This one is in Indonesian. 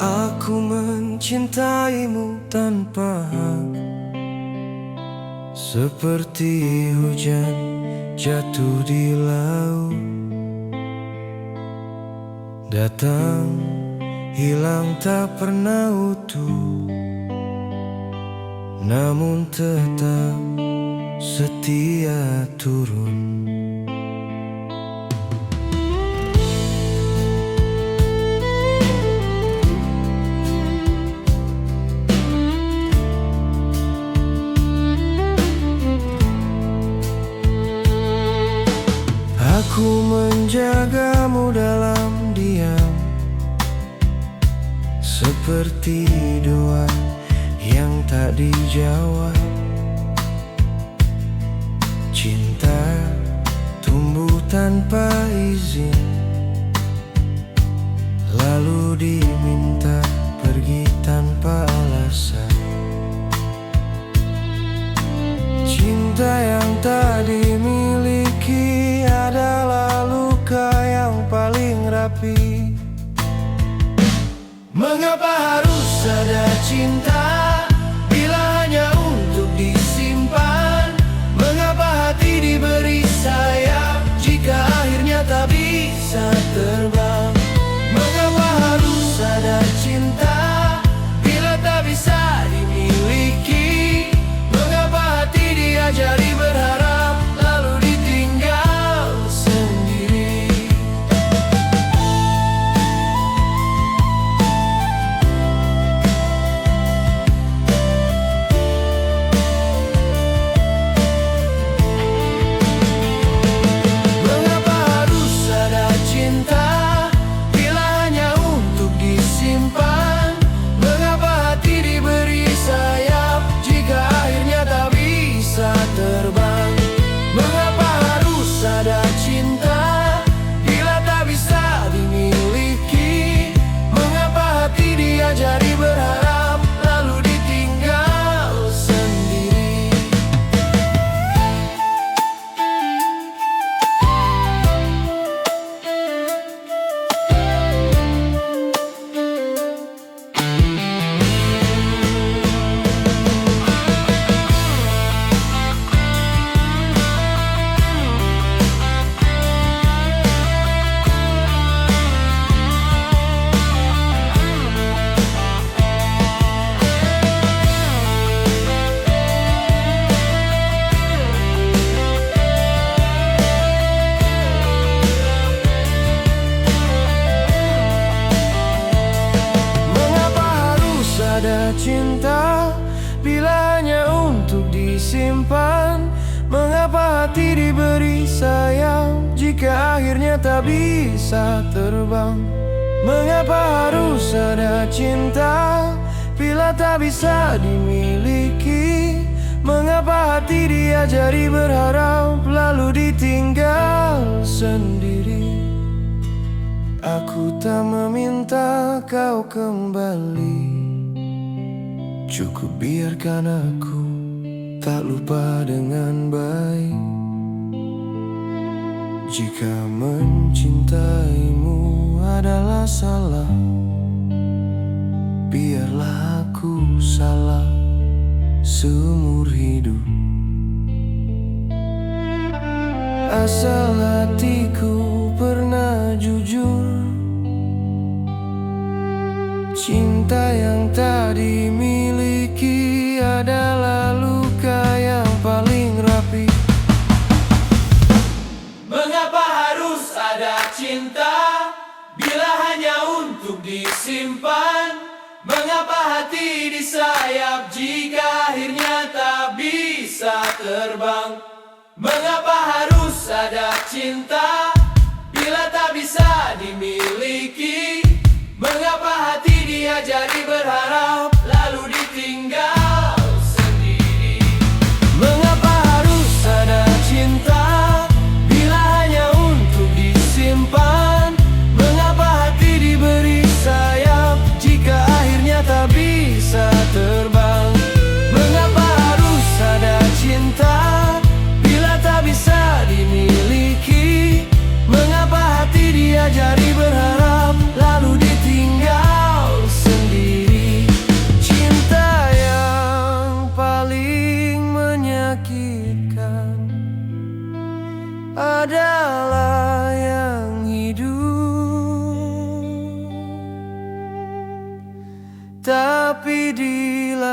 Aku mencintaimu tanpa hak, seperti hujan jatuh di laut. Datang, hilang tak pernah utuh, namun tetap setia turun. Aku menjagamu dalam diam, seperti doa yang tak dijawab. Cinta tumbuh tanpa izin, lalu diminta pergi tanpa alasan. Cinta yang tak dimiliki adalah luka yang paling rapi. Mengapa harus ada cinta bila hanya untuk disimpan? Mengapa hati diberi sayap jika akhirnya tak bisa terbang? Mengapa harus ada cinta bila tak bisa dimiliki? Mengapa hati diajari berharap lalu ditinggal sendiri? Mengapa harus ada cinta bila hanya untuk disimpan? Mengapa hati diberi sayap jika akhirnya tak bisa terbang? Mengapa harus ada cinta bila tak bisa dimiliki? Mengapa hati diajari berharap lalu ditinggal sendiri? Ada cinta bila hanya untuk disimpan? Mengapa hati diberi sayang jika akhirnya tak bisa terbang? Mengapa harus ada cinta bila tak bisa dimiliki? Mengapa hati diajari berharap lalu ditinggal sendiri? Aku tak meminta kau kembali, cukup biarkan aku tak lupa dengan baik. Jika mencintaimu adalah salah, biarlah aku salah seumur hidup. Asal hatiku pernah jujur, cinta yang tak dimiliki adalah luka yang paling rapi. Mengapa harus ada cinta bila hanya untuk disimpan? Mengapa hati disayap jika akhirnya tak bisa terbang? Mengapa harus ada cinta bila tak bisa dimiliki? Mengapa hati diajari berharap lalu ditinggal tapi dilarang.